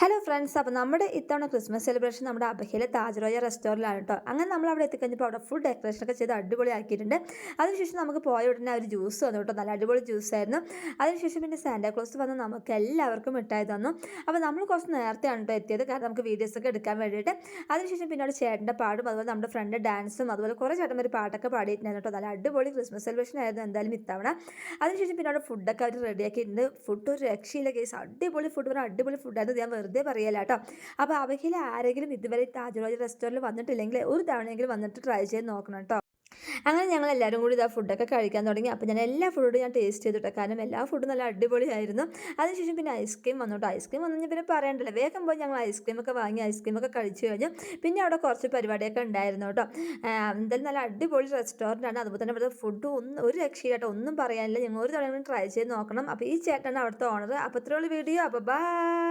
Hello friends, അപ്പോൾ നമ്മുടെ ഇത്തവണ ക്രിസ്മസ് സെലിബ്രേഷൻ നമ്മുടെ അബഹയിലെ താജ് റോയൽ റെസ്റ്റോറൻറ്റിലാണ് കേട്ടോ. അങ്ങനെ നമ്മൾ അവിടെ എത്തിക്കഴിഞ്ഞപ്പോൾ അവിടെ ഫുൾ ഡെക്കറേഷനൊക്കെ ചെയ്ത് അടിപൊളിയാക്കിയിട്ടുണ്ട്. അതിനുശേഷം നമുക്ക് പോയ ഉടനെ ഒരു ജ്യൂസ് വന്നു കേട്ടോ. നല്ല അടിപൊളി ജ്യൂസായിരുന്നു. അതിനുശേഷം പിന്നെ സാന്റാക്ലോസ് വന്ന് നമുക്ക് എല്ലാവർക്കും മിഠായി തന്നു. അപ്പോൾ നമ്മൾ കുറച്ച് നേരത്തെയാണ് കേട്ടോ എത്തിയത്, കാരണം നമുക്ക് വീഡിയോസൊക്കെ എടുക്കാൻ വേണ്ടിയിട്ട്. അതിനുശേഷം പിന്നെ അവിടെ ചേട്ടൻ്റെ പാടും അതുപോലെ നമ്മുടെ ഫ്രണ്ട് ഡാൻസും അതുപോലെ കുറേ ചേട്ടന്മാർ പാട്ടൊക്കെ പാടിയിട്ടുണ്ടായിരുന്നു കേട്ടോ. നല്ല അടിപൊളി ക്രിസ്മസ് സെലിബ്രേഷൻ ആയിരുന്നു എന്തായാലും ഇത്തവണ. അതിനുശേഷം പിന്നെ അവിടെ ഫുഡൊക്കെ അവർ റെഡിയാക്കിയിട്ടുണ്ട്. ഫുഡ് ഒരു രക്ഷയില്ല കേസ്, അടിപൊളി ഫുഡ്, പറഞ്ഞാൽ അടിപൊളി ഫുഡായിരുന്നു. ഞാൻ വെറുതെ പറയല കേട്ടോ. അപ്പോൾ അവയ്ക്കിൽ ആരെങ്കിലും ഇതുവരെ താജ് റോയൽ റെസ്റ്റോറൻറ്റിൽ വന്നിട്ടില്ലെങ്കിൽ ഒരു തവണയെങ്കിലും വന്നിട്ട് ട്രൈ ചെയ്ത് നോക്കണം കേട്ടോ. അങ്ങനെ ഞങ്ങൾ എല്ലാവരും കൂടി ഇതാ ഫുഡൊക്കെ കഴിക്കാൻ തുടങ്ങി. അപ്പോൾ ഞാൻ എല്ലാ ഫുഡും ഞാൻ ടേസ്റ്റ് ചെയ്തിട്ട്, കാരണം എല്ലാ ഫുഡും നല്ല അടിപൊളിയായിരുന്നു. അതിനുശേഷം പിന്നെ ഐസ്ക്രീം വന്നു കേട്ടോ. ഐസ്ക്രീം വന്നു കഴിഞ്ഞാൽ പിന്നെ പറയണ്ടല്ലോ, വേഗം പോയി ഞങ്ങൾ ഐസ്ക്രീമൊക്കെ വാങ്ങി ഐസ്ക്രീമൊക്കെ കഴിച്ചു കഴിഞ്ഞു. പിന്നെ അവിടെ കുറച്ച് പരിപാടിയൊക്കെ ഉണ്ടായിരുന്നു കേട്ടോ. എന്തായാലും നല്ല അടിപൊളി റെസ്റ്റോറൻ്റാണ്. അതുപോലെ തന്നെ ഇവിടുത്തെ ഫുഡ് ഒന്നും ഒരു രക്ഷയില്ല കേട്ടോ, ഒന്നും പറയാനില്ല. ഞങ്ങൾ ഒരു തവണ ട്രൈ ചെയ്ത് നോക്കണം. അപ്പോൾ ഈ ചേട്ടനാണ് അവിടുത്തെ ഓണർ. അപ്പോൾ ഇത്രയുള്ള വീഡിയോ. അപ്പോൾ ബൈ.